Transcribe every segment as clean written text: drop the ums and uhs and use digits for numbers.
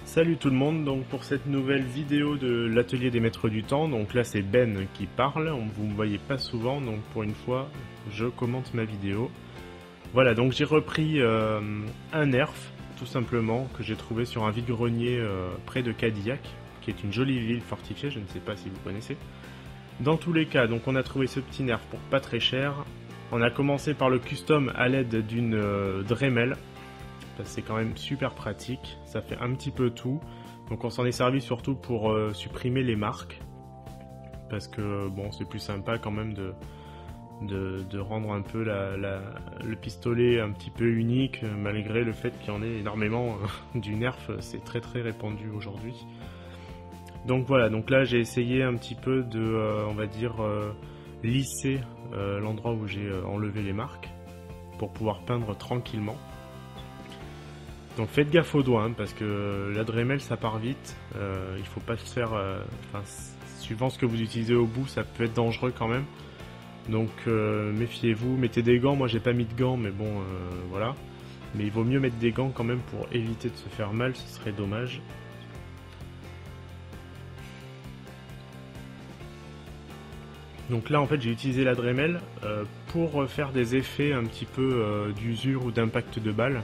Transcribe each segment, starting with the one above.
Salut tout le monde, donc pour cette nouvelle vidéo de l'atelier des maîtres du temps, donc là c'est Ben qui parle, vous me voyez pas souvent, donc pour une fois je commente ma vidéo. Voilà, donc j'ai repris un nerf, tout simplement, que j'ai trouvé sur un vide-grenier près de Cadillac, qui est une jolie ville fortifiée, je ne sais pas si vous connaissez. Dans tous les cas, donc on a trouvé ce petit nerf pour pas très cher. On a commencé par le custom à l'aide d'une Dremel. C'est quand même super pratique, ça fait un petit peu tout. Donc on s'en est servi surtout pour supprimer les marques. Parce que bon, c'est plus sympa quand même de rendre un peu le pistolet un petit peu unique, malgré le fait qu'il y en ait énormément du nerf, c'est très répandu aujourd'hui. Donc voilà, donc là j'ai essayé un petit peu de, on va dire, lisser l'endroit où j'ai enlevé les marques, pour pouvoir peindre tranquillement. Donc faites gaffe aux doigts, hein, parce que la Dremel ça part vite, il faut pas se faire... suivant ce que vous utilisez au bout, ça peut être dangereux quand même. Donc méfiez-vous, mettez des gants, moi j'ai pas mis de gants, mais bon, voilà. Mais il vaut mieux mettre des gants quand même pour éviter de se faire mal, ce serait dommage. Donc là en fait j'ai utilisé la Dremel pour faire des effets un petit peu d'usure ou d'impact de balle.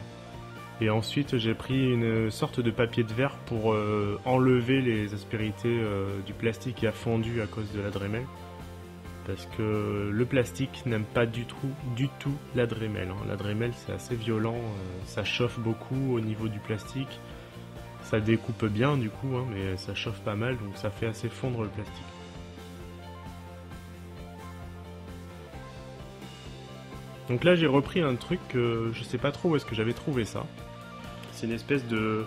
Et ensuite j'ai pris une sorte de papier de verre pour enlever les aspérités du plastique qui a fondu à cause de la Dremel. Parce que le plastique n'aime pas du tout la Dremel. Hein. La Dremel c'est assez violent, ça chauffe beaucoup au niveau du plastique. Ça découpe bien du coup, hein, mais ça chauffe pas mal, donc ça fait assez fondre le plastique. Donc là j'ai repris un truc, je sais pas trop où est-ce que j'avais trouvé ça. C'est une espèce de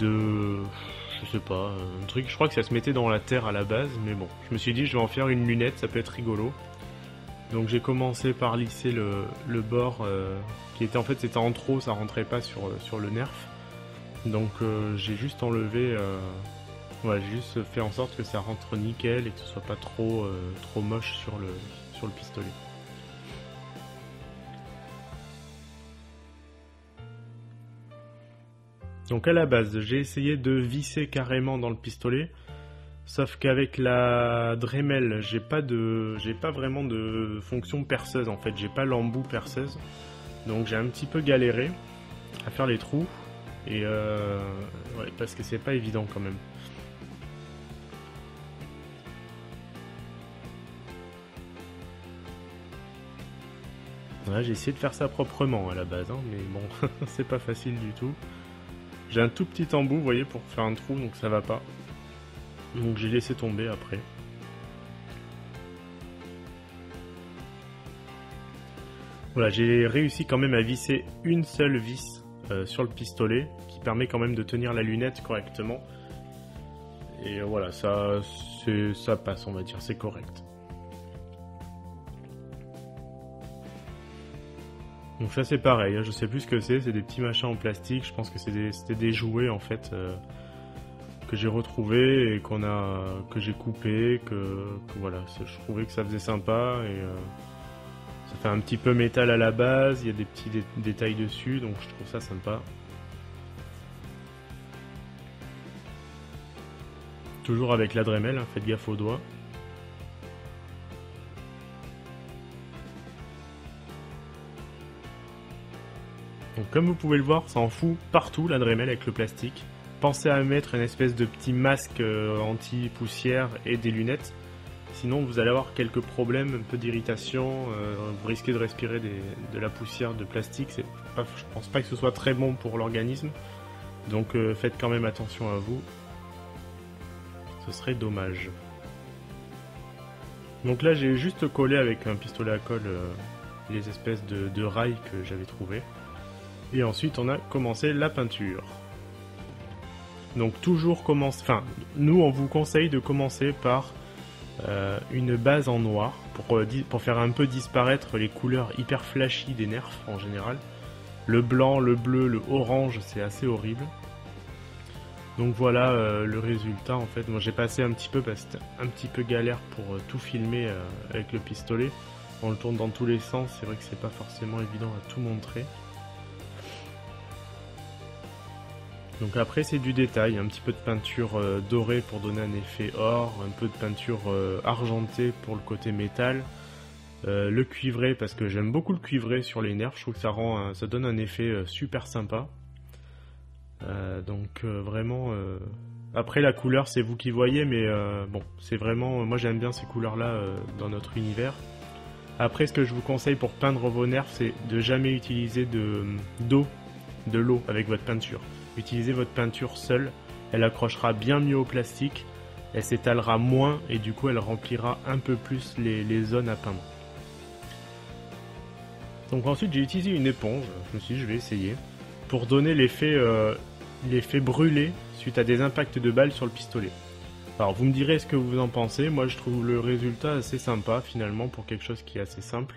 je sais pas, un truc, je crois que ça se mettait dans la terre à la base, mais bon, je me suis dit je vais en faire une lunette, ça peut être rigolo. Donc j'ai commencé par lisser le bord qui était en fait c'était en trop, ça rentrait pas sur le nerf. Donc j'ai juste enlevé, ouais, j'ai juste fait en sorte que ça rentre nickel et que ce soit pas trop moche sur le pistolet. Donc à la base, j'ai essayé de visser carrément dans le pistolet, sauf qu'avec la Dremel, j'ai pas vraiment de fonction perceuse en fait, j'ai pas l'embout perceuse, donc j'ai un petit peu galéré à faire les trous, et ouais, parce que c'est pas évident quand même. Ouais, j'ai essayé de faire ça proprement à la base, hein, mais bon, c'est pas facile du tout. J'ai un tout petit embout, vous voyez, pour faire un trou, donc ça va pas. Donc j'ai laissé tomber après. Voilà, j'ai réussi quand même à visser une seule vis sur le pistolet, qui permet quand même de tenir la lunette correctement. Et voilà, ça passe, on va dire, c'est correct. Donc ça c'est pareil, hein, je sais plus ce que c'est des petits machins en plastique, je pense que c'était des jouets en fait que j'ai retrouvés et que j'ai coupé, que voilà, je trouvais que ça faisait sympa et ça fait un petit peu métal à la base, il y a des petits détails dessus, donc je trouve ça sympa. Toujours avec la Dremel, hein, faites gaffe aux doigts. Donc comme vous pouvez le voir, ça en fout partout la Dremel avec le plastique. Pensez à mettre une espèce de petit masque anti-poussière et des lunettes. Sinon vous allez avoir quelques problèmes, un peu d'irritation, vous risquez de respirer de la poussière de plastique. Je pense pas que ce soit très bon pour l'organisme. Donc faites quand même attention à vous. Ce serait dommage. Donc là j'ai juste collé avec un pistolet à colle les espèces de rails que j'avais trouvés. Et ensuite on a commencé la peinture. Donc toujours nous on vous conseille de commencer par une base en noir pour faire un peu disparaître les couleurs hyper flashy des nerfs en général. Le blanc, le bleu, le orange, c'est assez horrible. Donc voilà le résultat en fait. Moi j'ai passé un petit peu parce que c'était un petit peu galère pour tout filmer avec le pistolet. On le tourne dans tous les sens, c'est vrai que c'est pas forcément évident à tout montrer. Donc après c'est du détail, un petit peu de peinture dorée pour donner un effet or, un peu de peinture argentée pour le côté métal, le cuivré parce que j'aime beaucoup le cuivré sur les nerfs, je trouve que ça donne un effet super sympa. Donc vraiment, après la couleur c'est vous qui voyez, mais bon c'est vraiment, moi j'aime bien ces couleurs là dans notre univers. Après ce que je vous conseille pour peindre vos nerfs, c'est de jamais utiliser de l'eau avec votre peinture. Utilisez votre peinture seule, elle accrochera bien mieux au plastique, elle s'étalera moins et du coup elle remplira un peu plus les zones à peindre. Donc ensuite j'ai utilisé une éponge, je me suis dit je vais essayer, pour donner l'effet brûlé suite à des impacts de balles sur le pistolet. Alors vous me direz ce que vous en pensez, moi je trouve le résultat assez sympa finalement pour quelque chose qui est assez simple.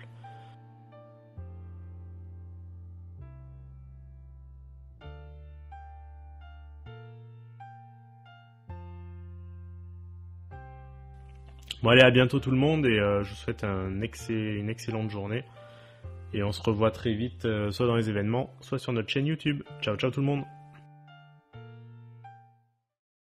Bon allez, à bientôt tout le monde et je vous souhaite une excellente journée. Et on se revoit très vite, soit dans les événements, soit sur notre chaîne YouTube. Ciao ciao tout le monde.